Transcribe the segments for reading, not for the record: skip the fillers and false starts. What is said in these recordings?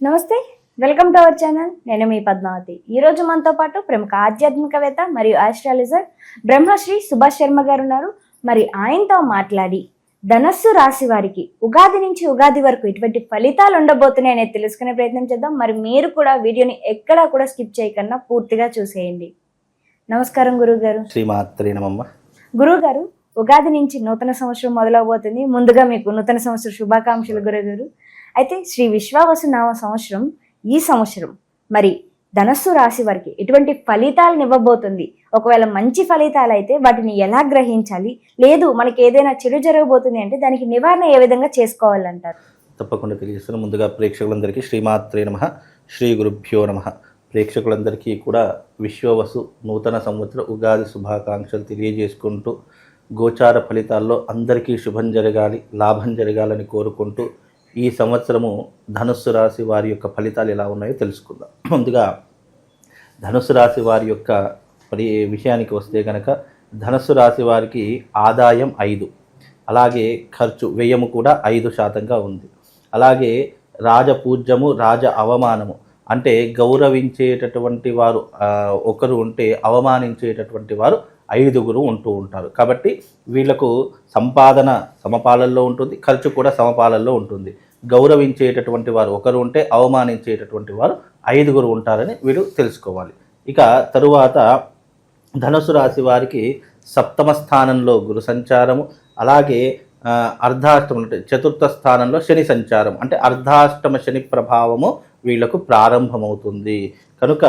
నమస్తే, welcome to our channel. నేను మీ పద్మావతి. ఈరోజు మనతో పాటు ప్రముఖ ఆధ్యాత్మికవేత్త మరియు ఆస్ట్రాలజర్ బ్రహ్మశ్రీ సుభాష్ శర్మ గారు ఉన్నారు. మరి ఆయనతో మాట్లాడి ధనస్సు రాశి వారికి ఉగాది నుంచి ఉగాది వరకు ఎటువంటి ఫలితాలు ఉండబోతున్నాయి అనేది తెలుసుకునే ప్రయత్నం చేద్దాం. మరి మీరు కూడా వీడియోని ఎక్కడా కూడా స్కిప్ చేయకుండా పూర్తిగా చూసేయండి. నమస్కారం గురువు గారు. శ్రీమాత్రే నమః. గురువు గారు, ఉగాది నుంచి నూతన సంవత్సరం మొదలవబోతుంది. ముందుగా మీకు నూతన సంవత్సర శుభాకాంక్షలు గురువు గారు. అయితే శ్రీ విశ్వావసు నామ సంవత్సరం ఈ సంవత్సరం మరి ధనస్సు రాశి వారికి ఎటువంటి ఫలితాలను ఇవ్వబోతుంది? ఒకవేళ మంచి ఫలితాలు అయితే వాటిని ఎలా గ్రహించాలి, లేదు మనకి ఏదైనా చెడు జరగబోతుంది అంటే దానికి నివారణ ఏ విధంగా చేసుకోవాలంటారు? తప్పకుండా తెలియజేస్తాను. ముందుగా ప్రేక్షకులందరికీ శ్రీమాత్రే నమః, శ్రీ గురుభ్యో నమః. ప్రేక్షకులందరికీ కూడా విశ్వవసు నూతన సంవత్సర ఉగాది శుభాకాంక్షలు తెలియజేసుకుంటూ, గోచార ఫలితాల్లో అందరికీ శుభం జరగాలి, లాభం జరగాలని కోరుకుంటూ ఈ సంవత్సరము ధనుస్సు రాశి వారి యొక్క ఫలితాలు ఎలా ఉన్నాయో తెలుసుకుందాం. ముందుగా ధనుస్సు రాశి వారి యొక్క విషయానికి వస్తే కనుక ధనుస్సు రాశి వారికి ఆదాయం 5, అలాగే ఖర్చు వ్యయము కూడా 5% ఉంది. అలాగే రాజపూజ్యము, రాజ అవమానము అంటే గౌరవించేటటువంటి వారు ఒకరు ఉంటే అవమానించేటటువంటి వారు 5 ఉంటూ ఉంటారు. కాబట్టి వీళ్లకు సంపాదన సమపాలల్లో ఉంటుంది, ఖర్చు కూడా సమపాలల్లో ఉంటుంది. గౌరవించేటటువంటి వారు ఒకరు ఉంటే అవమానించేటటువంటి వారు 5 ఉంటారని వీళ్ళు తెలుసుకోవాలి. ఇక తరువాత ధనుసు రాశి వారికి సప్తమ స్థానంలో గురు సంచారము, అలాగే అర్ధాష్టమ అంటే చతుర్థ స్థానంలో శని సంచారం అంటే అర్ధాష్టమ శని ప్రభావము వీళ్లకు ప్రారంభమవుతుంది. కనుక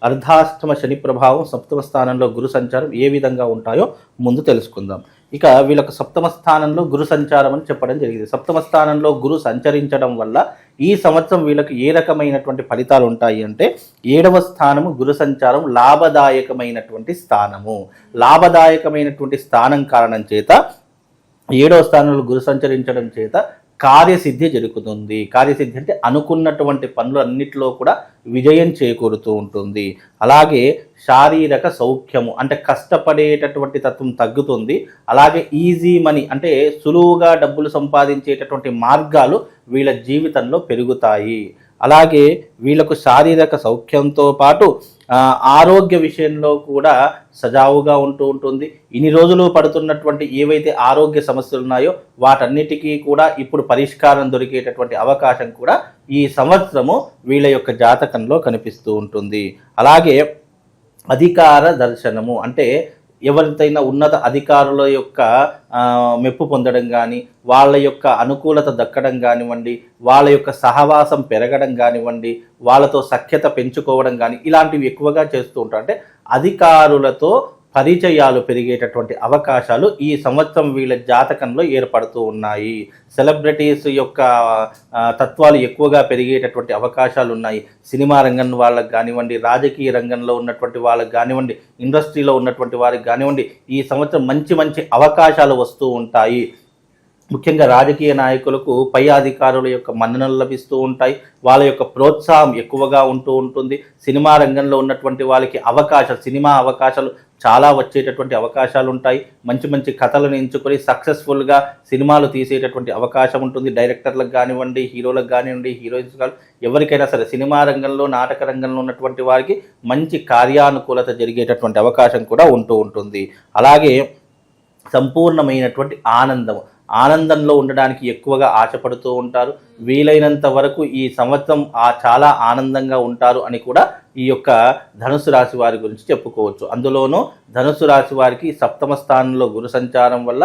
అర్ధాష్టమ శని ప్రభావం, సప్తమ స్థానంలో గురు సంచారం ఏ విధంగా ఉంటాయో ముందు తెలుసుకుందాం. ఇక వీళ్ళకు సప్తమ స్థానంలో గురు సంచారం అని చెప్పడం జరిగింది. సప్తమ స్థానంలో గురు సంచరించడం వల్ల ఈ సంవత్సరం వీళ్ళకి ఏ రకమైనటువంటి ఫలితాలు ఉంటాయి అంటే 7వ స్థానము గురు సంచారం లాభదాయకమైనటువంటి స్థానము. లాభదాయకమైనటువంటి స్థానం కారణం చేత 7వ స్థానంలో గురు సంచరించడం చేత కార్యసిద్ధి జరుగుతుంది. కార్యసిద్ధి అంటే అనుకున్నటువంటి పనులు అన్నిటిలో కూడా విజయం చేకూరుతూ ఉంటుంది. అలాగే శారీరక సౌఖ్యము అంటే కష్టపడేటటువంటి తత్వం తగ్గుతుంది. అలాగే ఈజీ మనీ అంటే సులువుగా డబ్బులు సంపాదించేటటువంటి మార్గాలు వీళ్ళ జీవితంలో పెరుగుతాయి. అలాగే వీళ్ళకు శారీరక సౌఖ్యంతో పాటు ఆరోగ్య విషయంలో కూడా సజావుగా ఉంటూ ఉంటుంది. ఇన్ని రోజులు పడుతున్నటువంటి ఏవైతే ఆరోగ్య సమస్యలు ఉన్నాయో వాటన్నిటికీ కూడా ఇప్పుడు పరిష్కారం దొరికేటటువంటి అవకాశం కూడా ఈ సంవత్సరము వీళ్ళ యొక్క జాతకంలో కనిపిస్తూ ఉంటుంది. అలాగే అధికార దర్శనము అంటే ఎవరితైనా ఉన్నత అధికారుల యొక్క మెప్పు పొందడం కానీ, వాళ్ళ యొక్క అనుకూలత దక్కడం కానివ్వండి, వాళ్ళ యొక్క సహవాసం పెరగడం కానివ్వండి, వాళ్ళతో సఖ్యత పెంచుకోవడం కానీ ఇలాంటివి ఎక్కువగా చేస్తూ ఉంటారు. అంటే అధికారులతో పరిచయాలు పెరిగేటటువంటి అవకాశాలు ఈ సంవత్సరం వీళ్ళ జాతకంలో ఏర్పడుతూ ఉన్నాయి. సెలబ్రిటీస్ యొక్క తత్వాలు ఎక్కువగా పెరిగేటటువంటి అవకాశాలు ఉన్నాయి. సినిమా రంగం వాళ్ళకి కానివ్వండి, రాజకీయ రంగంలో ఉన్నటువంటి వాళ్ళకి కానివ్వండి, ఇండస్ట్రీలో ఉన్నటువంటి వారికి కానివ్వండి ఈ సంవత్సరం మంచి మంచి అవకాశాలు వస్తూ ఉంటాయి. ముఖ్యంగా రాజకీయ నాయకులకు పై అధికారుల యొక్క మన్ననలు లభిస్తూ ఉంటాయి. వాళ్ళ యొక్క ప్రోత్సాహం ఎక్కువగా ఉంటూ ఉంటుంది. సినిమా రంగంలో ఉన్నటువంటి వాళ్ళకి సినిమా అవకాశాలు చాలా వచ్చేటటువంటి అవకాశాలు ఉంటాయి. మంచి మంచి కథలను ఎంచుకొని సక్సెస్ఫుల్గా సినిమాలు తీసేటటువంటి అవకాశం ఉంటుంది. డైరెక్టర్లకు కానివ్వండి, హీరోలకు కానివ్వండి, హీరోయిన్స్ ఎవరికైనా సరే సినిమా రంగంలో, నాటక రంగంలో ఉన్నటువంటి వారికి మంచి కార్యానుకూలత జరిగేటటువంటి అవకాశం కూడా ఉంటూ ఉంటుంది. అలాగే సంపూర్ణమైనటువంటి ఆనందంలో ఉండడానికి ఎక్కువగా ఆశపడుతూ ఉంటారు. వీలైనంత వరకు ఈ సంవత్సరం చాలా ఆనందంగా ఉంటారు అని కూడా ఈ యొక్క ధనుసు రాశి వారి గురించి చెప్పుకోవచ్చు. అందులోనూ ధనుసు రాశి వారికి సప్తమ స్థానంలో గురు సంచారం వల్ల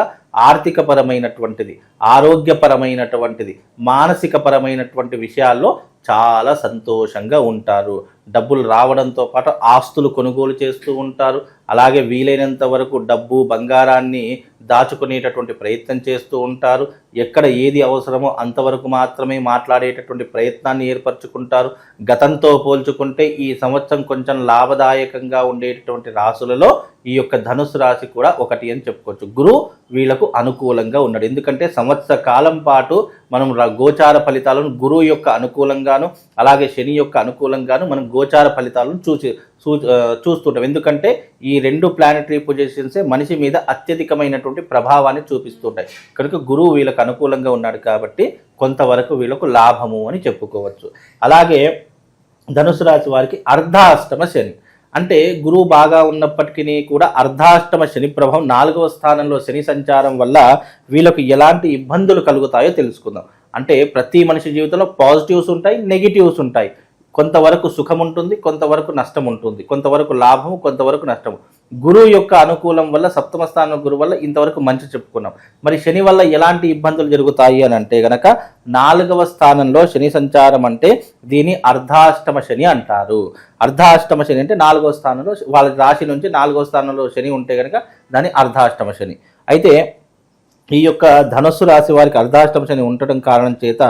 ఆర్థికపరమైనటువంటిది, ఆరోగ్యపరమైనటువంటిది, మానసికపరమైనటువంటి విషయాల్లో చాలా సంతోషంగా ఉంటారు. డబ్బులు రావడంతో పాటు ఆస్తులు కొనుగోలు చేస్తూ ఉంటారు. అలాగే వీలైనంత వరకు డబ్బు, బంగారాన్ని దాచుకునేటటువంటి ప్రయత్నం చేస్తూ ఉంటారు. ఎక్కడ ఏది అవసరమో అంతవరకు మాత్రమే మాట్లాడేటటువంటి ప్రయత్నాన్ని ఏర్పరచుకుంటారు. గతంతో పోల్చుకుంటే ఈ సంవత్సరం కొంచెం లాభదాయకంగా ఉండేటటువంటి రాశులలో ఈ యొక్క ధనుసు రాశి కూడా ఒకటి అని చెప్పుకోవచ్చు. గురువు వీళ్లకు అనుకూలంగా ఉన్నాడు. ఎందుకంటే సంవత్సర కాలం పాటు మనం గోచార ఫలితాలను గురువు యొక్క అనుకూలంగాను అలాగే శని యొక్క అనుకూలంగాను మనం గోచార ఫలితాలను చూస్తుంటాం. ఎందుకంటే ఈ రెండు ప్లానెటరీ పొజిషన్సే మనిషి మీద అత్యధికమైనటువంటి ప్రభావాన్ని చూపిస్తుంటాయి. కనుక గురువు వీళ్ళకు అనుకూలంగా ఉన్నాడు కాబట్టి కొంతవరకు వీళ్ళకు లాభము అని చెప్పుకోవచ్చు. అలాగే ధనుసు రాశి వారికి అర్ధాష్టమ శని, అంటే గురువు బాగా ఉన్నప్పటికీ కూడా అర్ధాష్టమ శని ప్రభావం 4వ స్థానంలో శని సంచారం వల్ల వీళ్ళకు ఎలాంటి ఇబ్బందులు కలుగుతాయో తెలుసుకుందాం. అంటే ప్రతి మనిషి జీవితంలో పాజిటివ్స్ ఉంటాయి, నెగిటివ్స్ ఉంటాయి. కొంతవరకు సుఖం ఉంటుంది, కొంతవరకు నష్టం ఉంటుంది, కొంతవరకు లాభము, కొంతవరకు నష్టము. గురువు యొక్క అనుకూలం వల్ల, సప్తమ స్థానం గురువు వల్ల ఇంతవరకు మంచి చెప్పుకున్నాం. మరి శని వల్ల ఎలాంటి ఇబ్బందులు జరుగుతాయి అని అంటే గనక 4వ స్థానంలో శని సంచారం అంటే దీని అర్ధాష్టమ శని అంటారు. అర్ధాష్టమ శని అంటే 4వ స్థానంలో వాళ్ళ రాశి నుంచి 4వ స్థానంలో శని ఉంటే గనక దాని అర్ధాష్టమ శని. అయితే ఈ యొక్క ధనుస్సు రాశి వారికి అర్ధాష్టమ శని ఉండటం కారణం చేత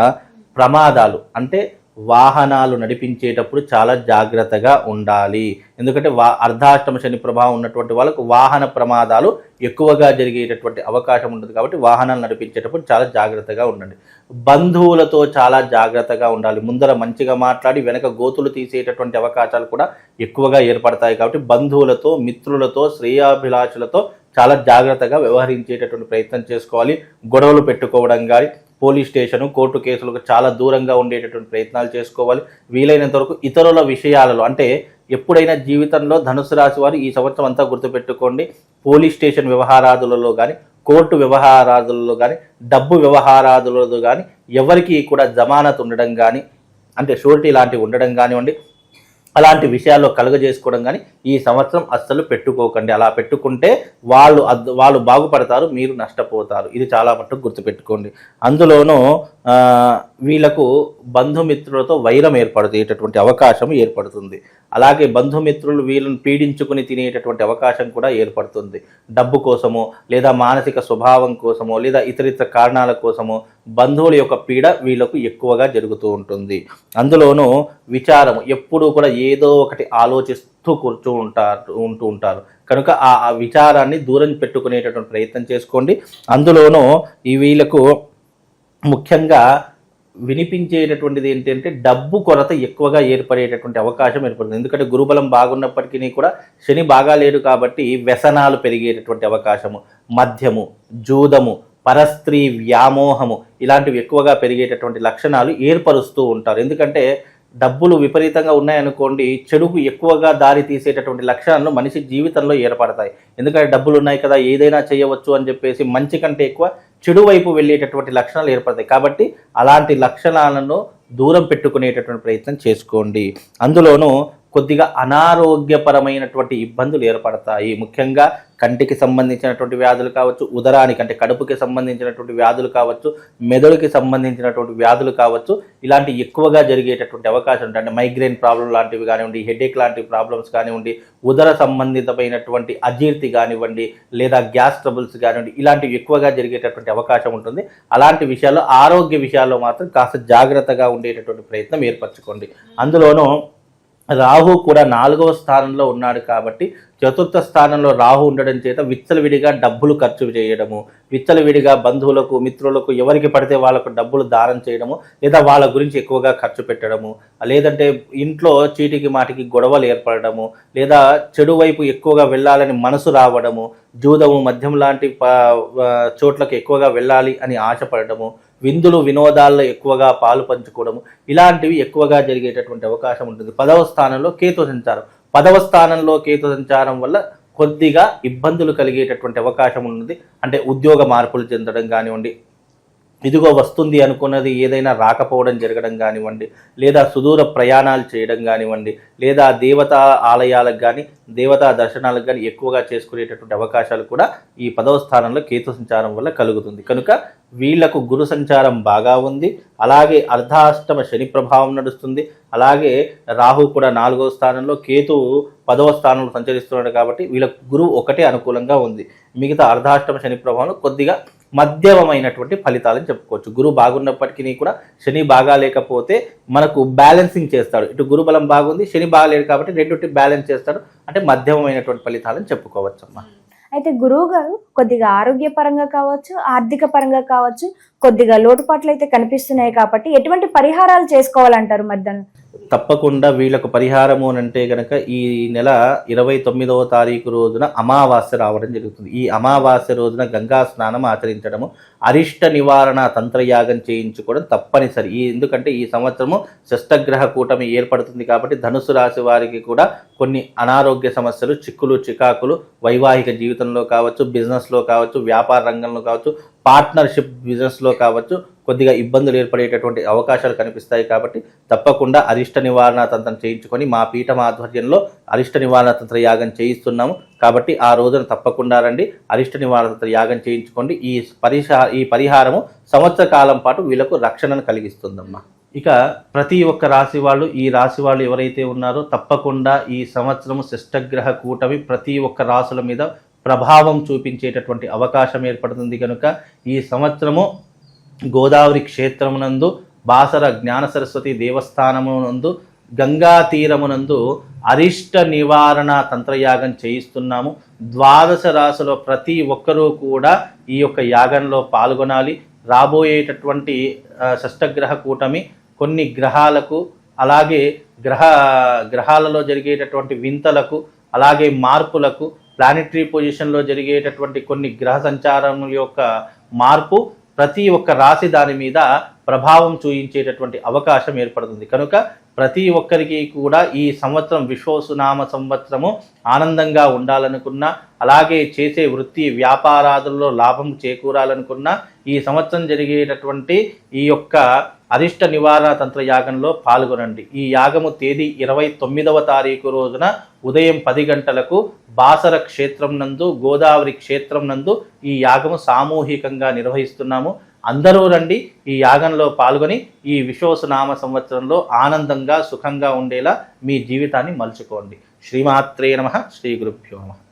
ప్రమాదాలు, అంటే వాహనాలు నడిపించేటప్పుడు చాలా జాగ్రత్తగా ఉండాలి. ఎందుకంటే అర్ధాష్టమ శని ప్రభావం ఉన్నటువంటి వాళ్ళకు వాహన ప్రమాదాలు ఎక్కువగా జరిగేటటువంటి అవకాశం ఉంటుంది. కాబట్టి వాహనాలు నడిపించేటప్పుడు చాలా జాగ్రత్తగా ఉండండి. బంధువులతో చాలా జాగ్రత్తగా ఉండాలి. ముందర మంచిగా మాట్లాడి వెనక గోతులు తీసేటటువంటి అవకాశాలు కూడా ఎక్కువగా ఏర్పడతాయి. కాబట్టి బంధువులతో, మిత్రులతో, శ్రేయాభిలాషులతో చాలా జాగ్రత్తగా వ్యవహరించేటటువంటి ప్రయత్నం చేసుకోవాలి. గొడవలు పెట్టుకోవడం కానీ, పోలీస్ స్టేషను, కోర్టు కేసులకు చాలా దూరంగా ఉండేటటువంటి ప్రయత్నాలు చేసుకోవాలి. వీలైనంత వరకు ఇతరుల విషయాలలో, అంటే ఎప్పుడైనా జీవితంలో ధనుసు రాశి వారు ఈ సంవత్సరం అంతా గుర్తుపెట్టుకోండి, పోలీస్ స్టేషన్ వ్యవహారాదులలో కానీ, కోర్టు వ్యవహారాదులలో కానీ, డబ్బు వ్యవహారాదులలో కానీ ఎవరికి కూడా జమానత్ ఉండడం కానీ, అంటే షూరిటీ లాంటివి ఉండడం కానివ్వండి, అలాంటి విషయాల్లో కలుగజేసుకోవడం కానీ ఈ సంవత్సరం అస్సలు పెట్టుకోకండి. అలా పెట్టుకుంటే వాళ్ళు బాగుపడతారు, మీరు నష్టపోతారు. ఇది చాలా మట్టుకు గుర్తుపెట్టుకోండి. అందులోనూ వీళ్ళకు బంధుమిత్రులతో వైరం ఏర్పడేటటువంటి అవకాశం ఏర్పడుతుంది. అలాగే బంధుమిత్రులు వీళ్ళని పీడించుకుని తినేటటువంటి అవకాశం కూడా ఏర్పడుతుంది. డబ్బు కోసమో, లేదా మానసిక స్వభావం కోసమో, లేదా ఇతరితర కారణాల కోసమో బంధువుల యొక్క పీడ వీళ్ళకు ఎక్కువగా జరుగుతూ ఉంటుంది. అందులోనూ విచారం, ఎప్పుడూ కూడా ఏదో ఒకటి ఆలోచిస్తూ ఉంటూ ఉంటారు. కనుక ఆ విచారాన్ని దూరం పెట్టుకునేటటువంటి ప్రయత్నం చేసుకోండి. అందులోనూ ఈ వీళ్ళకు ముఖ్యంగా వినిపించేటటువంటిది ఏంటంటే డబ్బు కొరత ఎక్కువగా ఏర్పడేటటువంటి అవకాశం ఏర్పడుతుంది. ఎందుకంటే గురుబలం బాగున్నప్పటికీ కూడా శని బాగా లేడు కాబట్టి వ్యసనాలు పెరిగేటటువంటి అవకాశము, మద్యము, జూదము, పరస్త్రీ వ్యామోహము ఇలాంటివి ఎక్కువగా పెరిగేటటువంటి లక్షణాలు ఏర్పరుస్తూ ఉంటారు. ఎందుకంటే డబ్బులు విపరీతంగా ఉన్నాయనుకోండి, చెడుకు ఎక్కువగా దారి తీసేటటువంటి లక్షణాలను మనిషి జీవితంలో ఏర్పడతాయి. ఎందుకంటే డబ్బులు ఉన్నాయి కదా, ఏదైనా చేయవచ్చు అని చెప్పేసి మంచి కంటే ఎక్కువ చెడు వైపు వెళ్ళేటటువంటి లక్షణాలు ఏర్పడతాయి. కాబట్టి అలాంటి లక్షణాలను దూరం పెట్టుకునేటటువంటి ప్రయత్నం చేసుకోండి. అందులోనూ కొద్దిగా అనారోగ్యపరమైనటువంటి ఇబ్బందులు ఏర్పడతాయి. ముఖ్యంగా కంటికి సంబంధించినటువంటి వ్యాధులు కావచ్చు, ఉదరానికి అంటే కడుపుకి సంబంధించినటువంటి వ్యాధులు కావచ్చు, మెదడుకి సంబంధించినటువంటి వ్యాధులు కావచ్చు, ఇలాంటి ఎక్కువగా జరిగేటటువంటి అవకాశం ఉంటుంది. అంటే మైగ్రేన్ ప్రాబ్లం లాంటివి కానివ్వండి, హెడేక్ లాంటి ప్రాబ్లమ్స్ కానివ్వండి, ఉదర సంబంధితమైనటువంటి అజీర్తి కానివ్వండి, లేదా గ్యాస్ ట్రబుల్స్ కానివ్వండి, ఇలాంటివి ఎక్కువగా జరిగేటటువంటి అవకాశం ఉంటుంది. అలాంటి విషయాల్లో, ఆరోగ్య విషయాల్లో మాత్రం కాస్త జాగ్రత్తగా ఉండేటటువంటి ప్రయత్నం ఏర్పరచుకోండి. అందులోనూ రాహు కూడా 4వ స్థానంలో ఉన్నాడు కాబట్టి చతుర్థ స్థానంలో రాహు ఉండడం చేత విచ్చలవిడిగా డబ్బులు ఖర్చు చేయడము, విచ్చలవిడిగా బంధువులకు, మిత్రులకు ఎవరికి పడితే వాళ్ళకు డబ్బులు దానం చేయడము, లేదా వాళ్ళ గురించి ఎక్కువగా ఖర్చు పెట్టడము, లేదంటే ఇంట్లో చీటికి మాటికి గొడవలు ఏర్పడము, లేదా చెడు వైపు ఎక్కువగా వెళ్ళాలని మనసు రావడము, జూదము, మద్యం లాంటి చోట్లకు ఎక్కువగా వెళ్ళాలి అని ఆశపడము, విందులు వినోదాల్లో ఎక్కువగా పాలు పంచుకోవడము, ఇలాంటివి ఎక్కువగా జరిగేటటువంటి అవకాశం ఉంటుంది. 10వ స్థానంలో కేతు సంచారం, 10వ స్థానంలో కేతు సంచారం వల్ల కొద్దిగా ఇబ్బందులు కలిగేటటువంటి అవకాశం ఉంది. అంటే ఉద్యోగ మార్పులు చెందడం కానివ్వండి, ఇదిగో వస్తుంది అనుకున్నది ఏదైనా రాకపోవడం జరగడం కానివ్వండి, లేదా సుదూర ప్రయాణాలు చేయడం కానివ్వండి, లేదా దేవతా ఆలయాలకు కానీ, దేవతా దర్శనాలకు కానీ ఎక్కువగా చేసుకునేటటువంటి అవకాశాలు కూడా ఈ 10వ స్థానంలో కేతు సంచారం వల్ల కలుగుతుంది. కనుక వీళ్లకు గురు సంచారం బాగా ఉంది. అలాగే అర్ధాష్టమ శని ప్రభావం నడుస్తుంది. అలాగే రాహు కూడా 4వ స్థానంలో, కేతు 10వ స్థానంలో సంచరిస్తున్నాడు. కాబట్టి వీళ్ళకు గురువు ఒకటే అనుకూలంగా ఉంది. మిగతా అర్ధాష్టమ శని ప్రభావంలో కొద్దిగా మధ్యమైనటువంటి ఫలితాలని చెప్పుకోవచ్చు. గురువు బాగున్నప్పటికీ కూడా శని బాగా లేకపోతే మనకు బ్యాలెన్సింగ్ చేస్తాడు. ఇటు గురు బలం బాగుంది, శని బాగాలేడు కాబట్టి రెండింటి బ్యాలెన్స్ చేస్తాడు. అంటే మధ్యమైనటువంటి ఫలితాలను చెప్పుకోవచ్చు అమ్మా. అయితే గురువు గారు కొద్దిగా ఆరోగ్యపరంగా కావచ్చు, ఆర్థిక పరంగా కావచ్చు, కొద్దిగా లోటుపాట్లు అయితే కనిపిస్తున్నాయి కాబట్టి ఎటువంటి పరిహారాలు చేసుకోవాలంటారు మరి దాన్ని? తప్పకుండా వీళ్ళకు పరిహారము అని అంటే గనక ఈ నెల 29వ తారీఖు రోజున అమావాస్య రావడం జరుగుతుంది. ఈ అమావాస్య రోజున గంగా స్నానం ఆచరించడము, అరిష్ట నివారణ తంత్రయాగం చేయించుకోవడం తప్పనిసరి. ఎందుకంటే ఈ సంవత్సరము షష్టగ్రహ కూటమి ఏర్పడుతుంది కాబట్టి ధనుసు రాశి వారికి కూడా కొన్ని అనారోగ్య సమస్యలు, చిక్కులు, చికాకులు వైవాహిక జీవితంలో కావచ్చు, బిజినెస్లో కావచ్చు, వ్యాపార రంగంలో కావచ్చు, పార్ట్నర్షిప్ బిజినెస్లో కావచ్చు కొద్దిగా ఇబ్బందులు ఏర్పడేటటువంటి అవకాశాలు కనిపిస్తాయి. కాబట్టి తప్పకుండా అరిష్ట నివారణ తంత్రం చేయించుకొని మా పీఠం ఆధ్వర్యంలో అరిష్ట నివారణ తంత్ర యాగం చేయిస్తున్నాము. కాబట్టి ఆ రోజున తప్పకుండా రండి, అరిష్ట నివారణ తంత్ర యాగం చేయించుకోండి. ఈ పరిహారము సంవత్సర కాలం పాటు వీళ్ళకు రక్షణను కలిగిస్తుందమ్మా. ఇక ప్రతి ఒక్క రాశి వాళ్ళు, ఈ రాశి వాళ్ళు ఎవరైతే ఉన్నారో తప్పకుండా ఈ సంవత్సరము షష్టగ్రహ కూటమి ప్రతి ఒక్క రాశుల మీద ప్రభావం చూపించేటటువంటి అవకాశం ఏర్పడుతుంది. కనుక ఈ సంవత్సరము గోదావరి క్షేత్రమునందు, బాసర జ్ఞాన సరస్వతి దేవస్థానమునందు, గంగా తీరమునందు అరిష్ట నివారణ తంత్రయాగం చేయిస్తున్నాము. 12 రాశుల ప్రతి ఒక్కరూ కూడా ఈ యొక్క యాగంలో పాల్గొనాలి. రాబోయేటటువంటి షష్టగ్రహ కూటమి కొన్ని గ్రహాలకు, అలాగే గ్రహాలలో జరిగేటటువంటి వింతలకు, అలాగే మార్పులకు, ప్లానెటరీ పొజిషన్లో జరిగేటటువంటి కొన్ని గ్రహ సంచారముల యొక్క మార్పు ప్రతి ఒక్క రాశి దాని మీద ప్రభావం చూయించేటటువంటి అవకాశం ఏర్పడుతుంది. కనుక ప్రతి ఒక్కరికి కూడా ఈ సంవత్సరం విశ్వసునామ సంవత్సరము ఆనందంగా ఉండాలనుకున్నా, అలాగే చేసే వృత్తి వ్యాపారాదుల్లో లాభం చేకూరాలనుకున్నా ఈ సంవత్సరం జరిగేటటువంటి ఈ యొక్క అరిష్ట నివారణ తంత్ర యాగంలో పాల్గొనండి. ఈ యాగము తేదీ 29వ తారీఖు రోజున ఉదయం 10 గంటలకు బాసర క్షేత్రం నందు, గోదావరి క్షేత్రం నందు ఈ యాగము సామూహికంగా నిర్వహిస్తున్నాము. అందరూ రండి, ఈ యాగంలో పాల్గొని ఈ విశ్వసునామ సంవత్సరంలో ఆనందంగా సుఖంగా ఉండేలా మీ జీవితాన్ని మలుచుకోండి. శ్రీమాత్రే నమః. శ్రీ గురుభ్యో నమః.